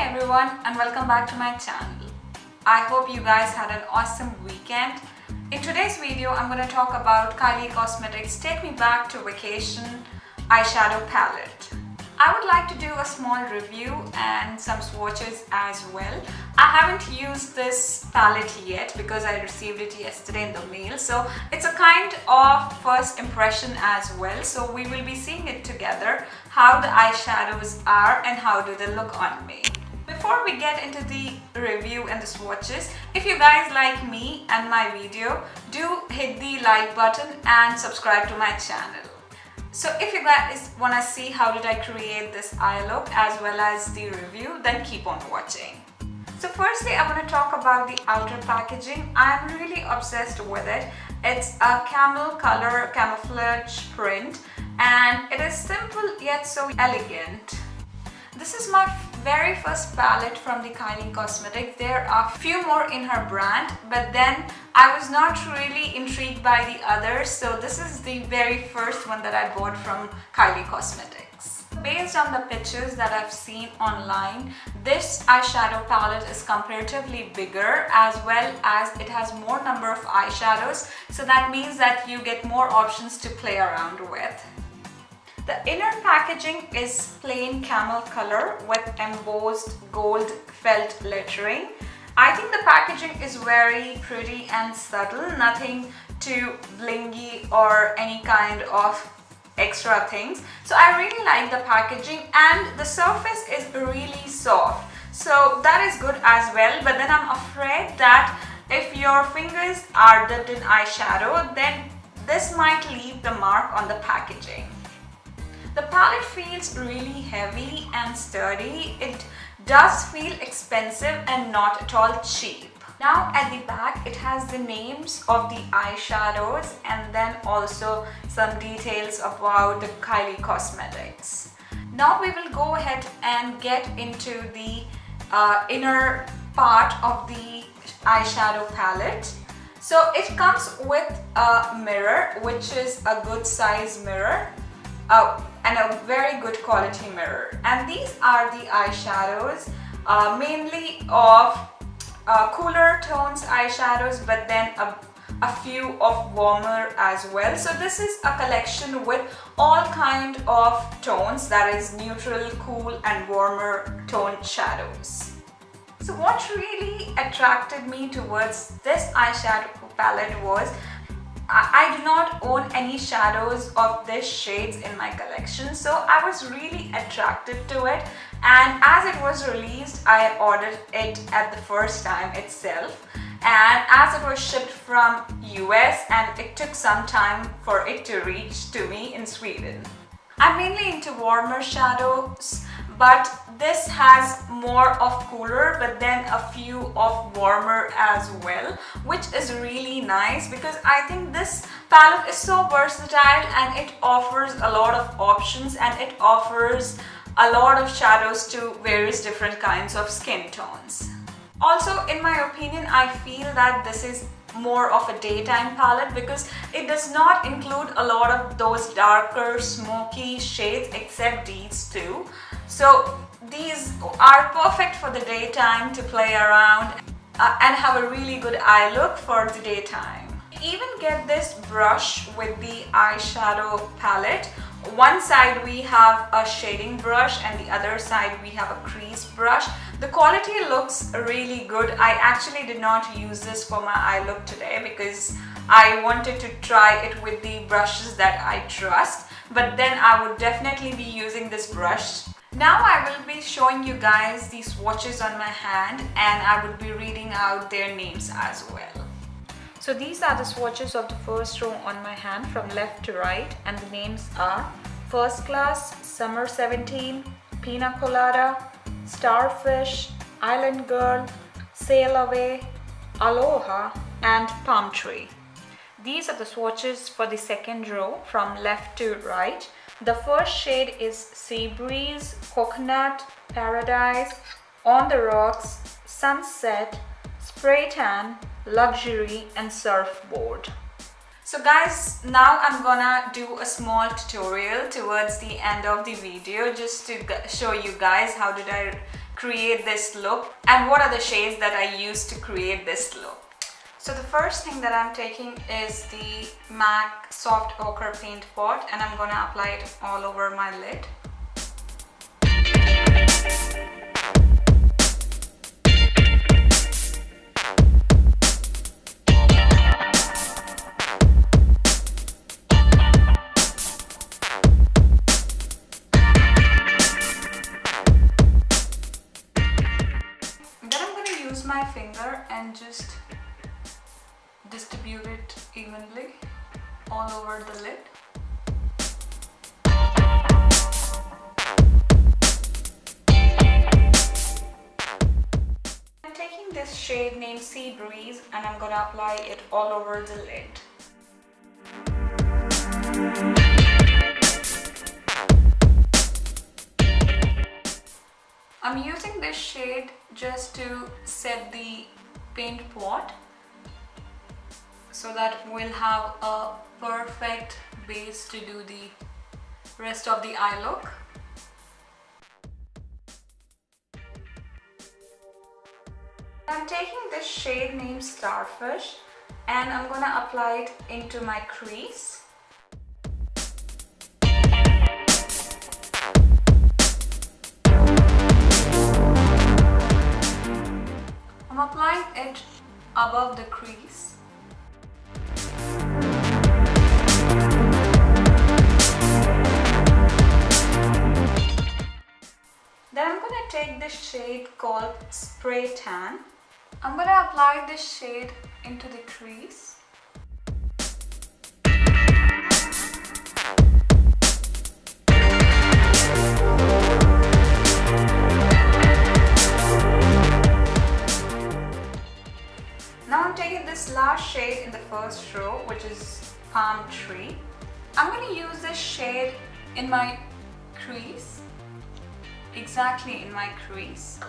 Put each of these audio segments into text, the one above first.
everyone and welcome back to my channel. I hope you guys had an awesome weekend. In today's video, I'm going to talk about Kylie Cosmetics Take Me Back to Vacation eyeshadow palette. I would like to do a small review and some swatches as well. I haven't used this palette yet because I received it yesterday in the mail. So it's a kind of first impression as well. So we will be seeing it together, how the eyeshadows are and how do they look on me. Before we get into the review and the swatches, if you guys like me and my video, do hit the like button and subscribe to my channel. So if you guys want to see how did I create this eye look as well as the review, then keep on watching. So firstly, I want to talk about the outer packaging. I'm really obsessed with it. It's a camel color camouflage print and it is simple yet so elegant. This is my very first palette from the Kylie Cosmetics. There are few more in her brand, but then I was not really intrigued by the others, so this is the very first one that I bought from Kylie Cosmetics. Based on the pictures that I've seen online, this eyeshadow palette is comparatively bigger as well as it has more number of eyeshadows, so that means that you get more options to play around with. The inner packaging is plain camel color with embossed gold felt lettering. I think the packaging is very pretty and subtle, nothing too blingy or any kind of extra things. So I really like the packaging and the surface is really soft. So that is good as well, but then I'm afraid that if your fingers are dipped in eyeshadow, then this might leave the mark on the packaging. The palette feels really heavy and sturdy. It does feel expensive and not at all cheap. Now at the back it has the names of the eyeshadows and then also some details about the Kylie Cosmetics. Now we will go ahead and get into the inner part of the eyeshadow palette. So it comes with a mirror, which is a good size mirror. And a very good quality mirror, and these are the eyeshadows, mainly of cooler tones eyeshadows, but then a few of warmer as well. So this is a collection with all kind of tones, that is neutral, cool and warmer tone shadows. So what really attracted me towards this eyeshadow palette was I do not own any shadows of this shades in my collection, so I was really attracted to it, and as it was released I ordered it at the first time itself, and as it was shipped from US and it took some time for it to reach to me in Sweden. I'm mainly into warmer shadows, but this has more of cooler but then a few of warmer as well, which is really nice because I think this palette is so versatile and it offers a lot of options and it offers a lot of shadows to various different kinds of skin tones. Also, in my opinion, I feel that this is more of a daytime palette because it does not include a lot of those darker smoky shades except these two. So these are perfect for the daytime to play around and have a really good eye look for the daytime. You even get this brush with the eyeshadow palette. One side we have a shading brush and the other side we have a crease brush. The quality looks really good. I actually did not use this for my eye look today because I wanted to try it with the brushes that I trust, but then I would definitely be using this brush. Now I will be showing you guys the swatches on my hand and I would be reading out their names as well. So these are the swatches of the first row on my hand from left to right, and the names are First Class, Summer 17, Pina Colada, Starfish, Island Girl, Sail Away, Aloha and Palm Tree. These are the swatches for the second row from left to right. The first shade is Sea Breeze, Coconut, Paradise, On the Rocks, Sunset, Spray Tan, Luxury and Surfboard. So guys, now I'm gonna do a small tutorial towards the end of the video just to show you guys how did I create this look and what are the shades that I used to create this look. So the first thing that I'm taking is the MAC Soft Ochre Paint Pot and I'm gonna apply it all over my lid. My finger and just distribute it evenly all over the lid. I'm taking this shade named Sea Breeze and I'm gonna apply it all over the lid. I'm using this shade just to set the paint pot so that we'll have a perfect base to do the rest of the eye look. I'm taking this shade named Starfish and I'm gonna apply it into my crease. I'm applying it above the crease. Then I'm going to take this shade called Spray Tan. I'm going to apply this shade into the crease. Now I'm taking this last shade in the first row, which is Palm Tree. I'm going to use this shade in my crease, exactly in my crease.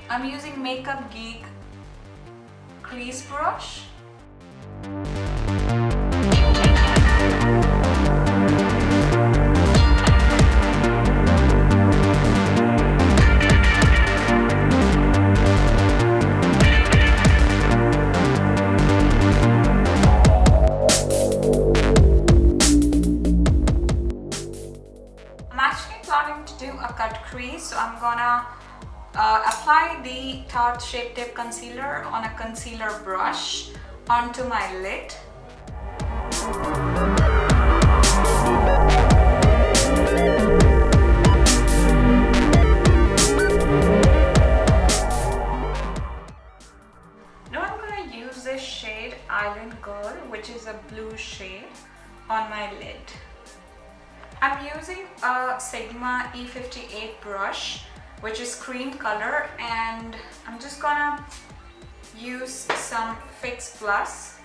I'm using Makeup Geek crease brush. So I'm gonna apply the Tarte Shape Tape Concealer on a concealer brush onto my lid. Now I'm gonna use this shade Island Girl, which is a blue shade, on my lid. I'm using a Sigma E58 brush, which is cream color, and I'm just gonna use some Fix Plus.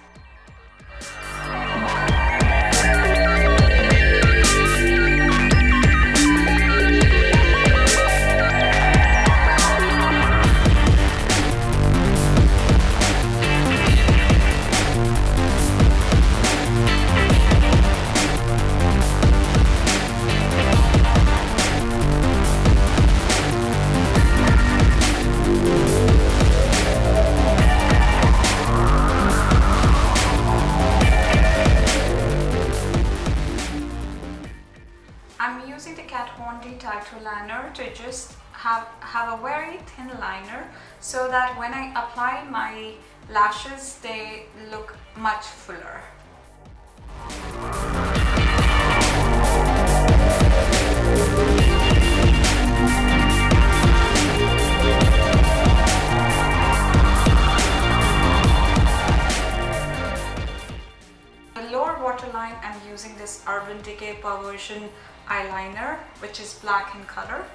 Tattoo liner to just have a very thin liner so that when I apply my lashes they look much fuller. The lower waterline I'm using this Urban Decay Perversion eyeliner, which is black in color.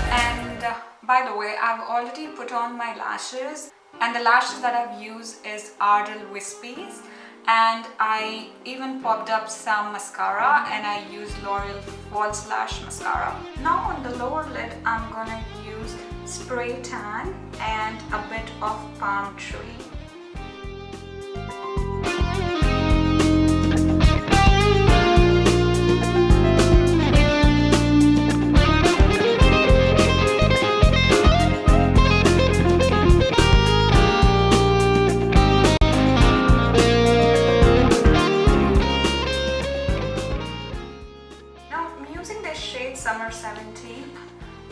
And by the way, I've already put on my lashes, and the lashes that I've used is Ardell Wispies, and I even popped up some mascara and I used Loreal False Lash Mascara. Now on the lower lid I'm gonna use Spray Tan and a bit of Palm Tree. Summer 17,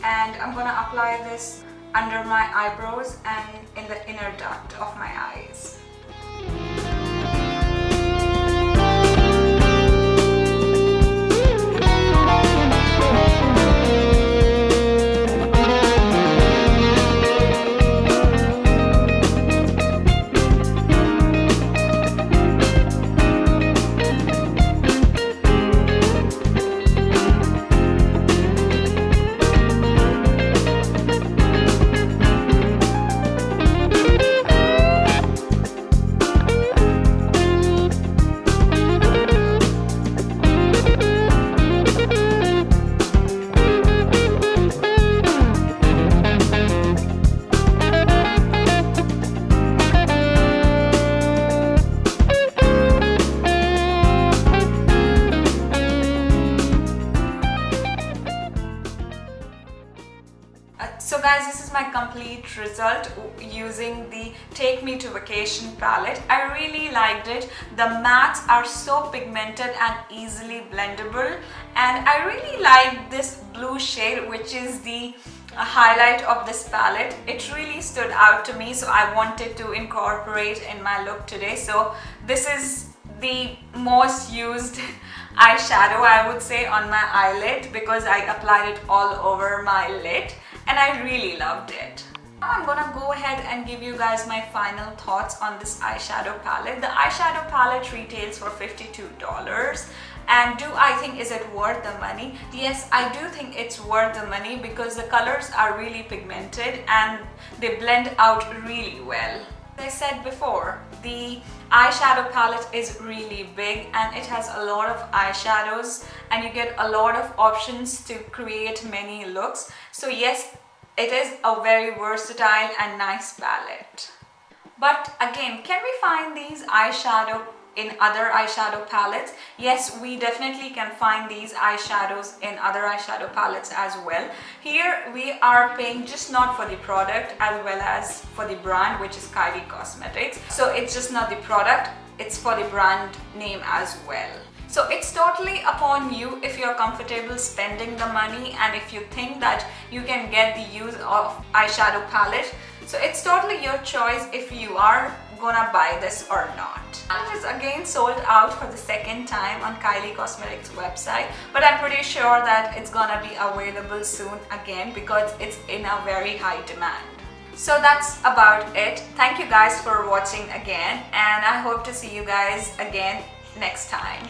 and I'm gonna apply this under my eyebrows and in the inner duct of my eyes. So guys, this is my complete result using the Take Me to Vacation palette. I really liked it. The mattes are so pigmented and easily blendable, and I really like this blue shade, which is the highlight of this palette. It really stood out to me, so I wanted to incorporate in my look today. So this is the most used eyeshadow, I would say, on my eyelid because I applied it all over my lid and I really loved it. Now I'm gonna go ahead and give you guys my final thoughts on this eyeshadow palette. The eyeshadow palette retails for $52. And do I think is it worth the money? Yes, I do think it's worth the money because the colors are really pigmented and they blend out really well. As I said before, the eyeshadow palette is really big and it has a lot of eyeshadows and you get a lot of options to create many looks. So yes, it is a very versatile and nice palette. But again, can we find these eyeshadow in other eyeshadow palettes? Yes, we definitely can find these eyeshadows in other eyeshadow palettes as well. Here we are paying just not for the product as well as for the brand, which is Kylie Cosmetics. So it's just not the product, it's for the brand name as well. So it's totally upon you if you're comfortable spending the money and if you think that you can get the use of eyeshadow palette. So it's totally your choice if you are gonna buy this or not. It is again sold out for the second time on Kylie Cosmetics website, but I'm pretty sure that it's gonna be available soon again because it's in a very high demand. So that's about it. Thank you guys for watching again, and I hope to see you guys again next time.